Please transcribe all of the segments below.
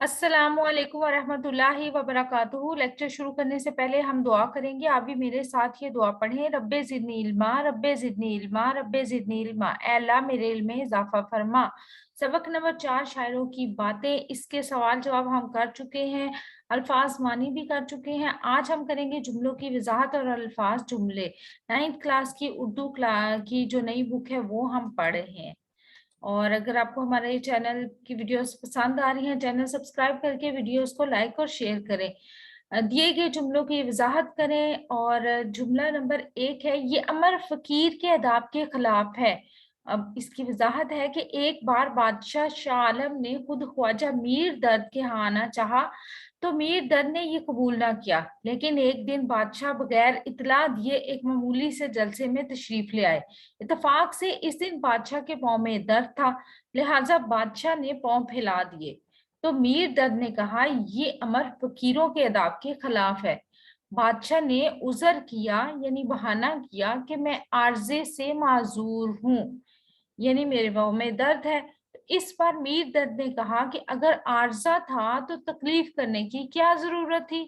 अस्सलामु अलैकुम वरहमतुल्लाहि वबरकातुहू। लेक्चर शुरू करने से पहले हम दुआ करेंगे। आप भी मेरे साथ ये दुआ पढ़ें। रब्बे ज़िदनी इल्मा, रब्बे ज़िदनी इल्मा, रब्बे ज़िदनी इल्मा। ऐ अल्लाह मेरे इल्म में इजाफा फरमा। सबक नंबर 4 शायरों की बातें, इसके सवाल जवाब हम कर चुके हैं, अल्फाज मानी भी कर चुके हैं। आज हम करेंगे जुमलों की वजाहत और अल्फाज जुमले। 9th क्लास की उर्दू की जो नई बुक है वो हम पढ़ रहे हैं। और अगर आपको हमारे चैनल की वीडियोस पसंद आ रही हैं, चैनल सब्सक्राइब करके वीडियोस को लाइक और शेयर करें। दिए गए जुमलों की वजाहत करें। और जुमला नंबर 1 है, ये अमर फकीर के अदाब के खिलाफ है। अब इसकी वजाहत है कि एक बार बादशाह शाह आलम ने खुद ख्वाजा मीर दर्द के यहाँ आना चाहा, तो मीर दर्द ने ये कबूल ना किया। लेकिन एक दिन बादशाह बगैर इतला दिए एक मामूली से जलसे में तशरीफ ले आए। इत्तेफाक से इस दिन बादशाह के पाँव में दर्द था, लिहाजा बादशाह ने पाँव फैला दिए। तो मीर दर्द ने कहा, ये अमर फकीरों के अदाब के खिलाफ है। बादशाह ने उजर किया, यानी बहाना किया कि मैं आर्जे से माजूर हूँ, यानी मेरे पाँव में दर्द है। इस पर मीर दर्द ने कहा कि अगर आर्जा था तो तकलीफ करने की क्या जरूरत थी।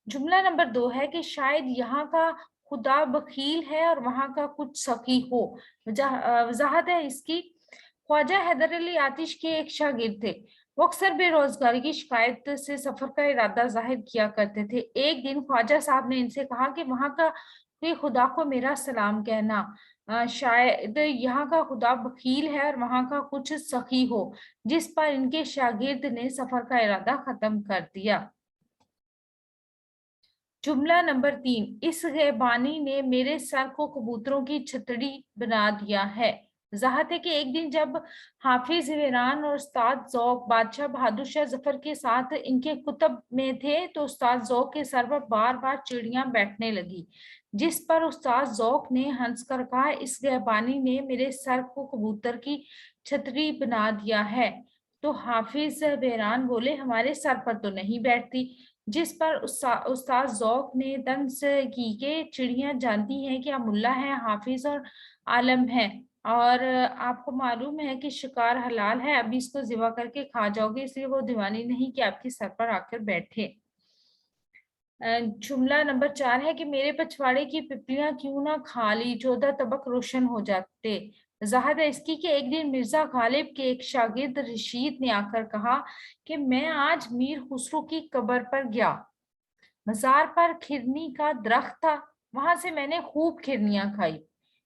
जुमला नंबर 2 है कि शायद यहाँ का खुदा बखील है और वहां का कुछ सखी हो। वजाहत है इसकी। ख्वाजा हैदर अली आतिश के एक शागिर्द थे। वो अक्सर बेरोजगारी की शिकायत से सफर का इरादा जाहिर किया करते थे। एक दिन ख्वाजा साहब ने इनसे कहा कि वहां का कोई खुदा को मेरा सलाम कहना। शायद यहाँ का खुदा बखील है और वहां का कुछ सखी हो। जिस पर इनके शागिर्द ने सफर का इरादा खत्म कर दिया। जुमला नंबर 3, इस गैबानी ने मेरे सर को कबूतरों की छतड़ी बना दिया है। वजाहत है कि एक दिन जब हाफिज वीरान और उस्ताद ज़ौक बादशाह बहादुर शाह जफर के साथ इनके कुतब में थे, तो उस्ताद ज़ौक के सर पर बार बार चिड़ियां बैठने लगी। जिस पर उस्ताद ज़ौक ने हंस कर कहा, इस गैबानी ने मेरे सर को कबूतर की छतरी बना दिया है। तो हाफिज वीरान बोले, हमारे सर पर तो नहीं बैठती। जिस पर उस्ताद ज़ौक ने तंज की कि चिड़ियां जानती हैं कि आप मुल्ला हैं, हाफिज और आलम हैं, और आपको मालूम है कि शिकार हलाल है, अभी इसको ज़िबा करके खा जाओगे, इसलिए वो दीवानी नहीं कि आपके सर पर आकर बैठे। जुमला नंबर 4 है कि मेरे पछवाड़े की पिपलियां क्यों ना खा ली, 14 तबक रोशन हो जाते। वजाहत है इसकी कि एक दिन मिर्जा गालिब के एक शागिर्द रशीद ने आकर कहा कि मैं आज मीर खुसरो की कब्र पर गया। मजार पर खिरनी का दरख्त था, वहां से मैंने खूब खिरनियां खाई।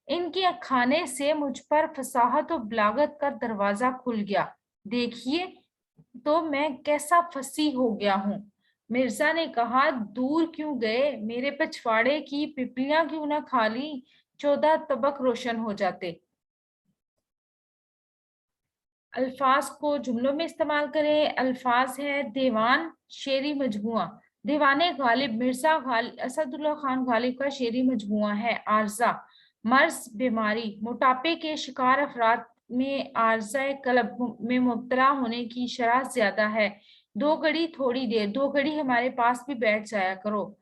इनके खाने से मुझ पर फसाहत और बलागत का दरवाजा खुल गया। देखिए तो मैं कैसा फसी हो गया हूँ। मिर्जा ने कहा, दूर क्यों गए, मेरे पिछवाड़े की पिपलियां क्यों ना खा ली, 14 तबक रोशन हो जाते। अल्फाज को जुमलों में इस्तेमाल करें। अल्फाज है, दीवान, शेरी मजमुआ। दीवाने गालिब मिर्जा असदुल्ला खान गालिब का शेरी मजमुआ है। आर्जा, मर्ज, बीमारी, मोटापे के शिकार अफराद में आर्जा कल्ब में मुब्तला होने की शरह ज्यादा है। 2 घड़ी थोड़ी देर, 2 घड़ी हमारे पास भी बैठ जाया करो।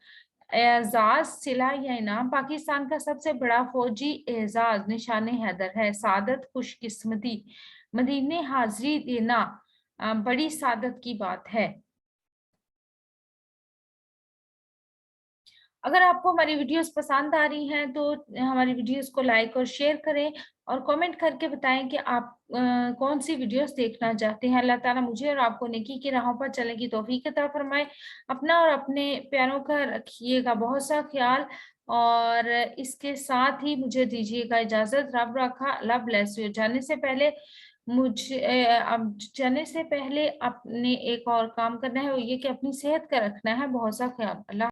एजाज, सिला या इनाम, पाकिस्तान का सबसे बड़ा फौजी एजाज निशान हैदर है। सादत, खुशकिस्मती, मदीने हाजिरी देना बड़ी सादत की बात है। अगर आपको हमारी वीडियोस पसंद आ रही हैं तो हमारी वीडियोस को लाइक और शेयर करें, और कमेंट करके बताएं कि आप कौन सी वीडियोस देखना चाहते हैं। अल्लाह ताला मुझे और आपको नेकी की राहों पर चलने की तौफीक अता फरमाए। अपना और अपने प्यारों का रखिएगा बहुत सा ख्याल, और इसके साथ ही मुझे दीजिएगा इजाजत। रब रखा, अल्लाह ब्लेस यू। अब जाने से पहले अपने एक और काम करना है, वो ये कि अपनी सेहत का रखना है बहुत सा ख्याल। अल्लाह